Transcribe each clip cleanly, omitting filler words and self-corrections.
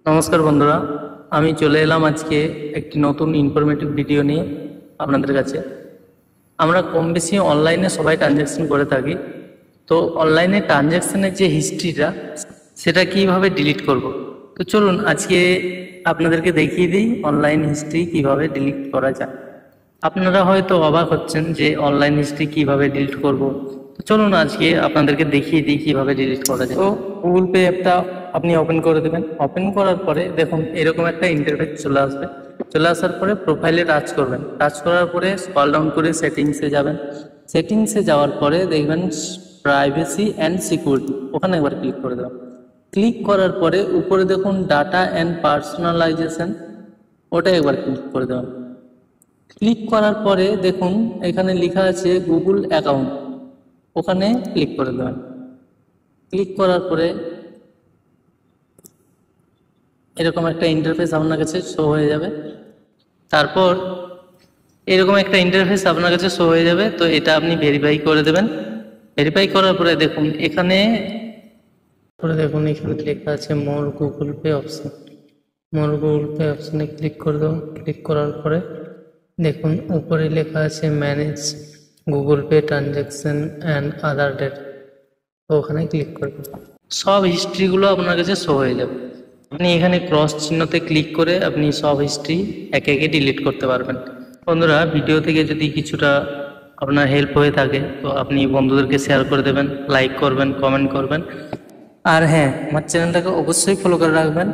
নমস্কার বন্ধুরা, আমি চলে এলাম আজকে একটি নতুন ইনফরমেটিভ ভিডিও নিয়ে আপনাদের কাছে। আমরা কম বেশি অনলাইনে সবাই ট্রানজ্যাকশন করে থাকি। তো অনলাইনে ট্রানজ্যাকশনের যে হিস্ট্রিটা সেটা কিভাবে ডিলিট করব। তো চলুন আজকে আপনাদেরকে দেখিয়ে দিই অনলাইন হিস্ট্রি কিভাবে ডিলিট করা যায়। আপনারা হয়তো অবাক হচ্ছেন যে অনলাইন হিস্ট্রি কিভাবে ডিলিট করব। তো চলুন আজকে আপনাদেরকে দেখিয়ে দিই কিভাবে ডিলিট করা যায়। তো গুগল পে অ্যাপটা আপনি ওপেন করে দেবেন। ওপেন করার পরে দেখুন এরকম একটা ইন্টারফেস চলে আসবে। চলে আসার পরে প্রোফাইলে টাচ করবেন। টাচ করার পরে স্ক্রল ডাউন করে সেটিংসে যাবেন। সেটিংসে যাওয়ার পরে দেখবেন প্রাইভেসি অ্যান্ড সিকিউরিটি, ওখানে একবার ক্লিক করে দেবেন। ক্লিক করার পরে উপরে দেখুন ডাটা অ্যান্ড পার্সোনালাইজেশন, ওটা একবার ক্লিক করে দেবেন। ক্লিক করার পরে দেখুন এখানে লেখা আছে গুগল অ্যাকাউন্ট, ওখানে ক্লিক করে দেবেন। ক্লিক করার পরে এরকম একটা ইন্টারফেস আপনার কাছে শো হয়ে যাবে। তারপর এরকম একটা ইন্টারফেস আপনার কাছে শো হয়ে যাবে। তো এটা আপনি ভেরিফাই করে দেবেন। ভেরিফাই করার পরে দেখুন এখানে লেখা আছে মোর গুগল পে অপশন। মোর গুগল পে অপশনে ক্লিক করে দেবেন। ক্লিক করার পরে দেখুন উপরে লেখা আছে manage Google pay transaction and other data, তো ওখানে ক্লিক করবেন। সব হিস্ট্রিগুলো আপনার কাছে শো হয়ে যাবে। আপনি এখানে ক্রস চিহ্নতে ক্লিক করে আপনি সব হিস্ট্রি একে একে ডিলিট করতে পারবেন। বন্ধুরা, ভিডিও থেকে যদি কিছুটা আপনার হেল্প হয়ে থাকে তো আপনি বন্ধুদেরকে শেয়ার করে দেবেন, লাইক করবেন, কমেন্ট করবেন। আর হ্যাঁ, আমার চ্যানেলটাকে অবশ্যই ফলো করে রাখবেন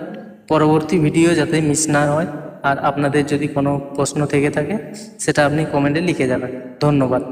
পরবর্তী ভিডিও যাতে মিস না হয়। আর আপনাদের যদি কোনো প্রশ্ন থেকে থাকে সেটা আপনি কমেন্টে লিখে যাবেন। ধন্যবাদ।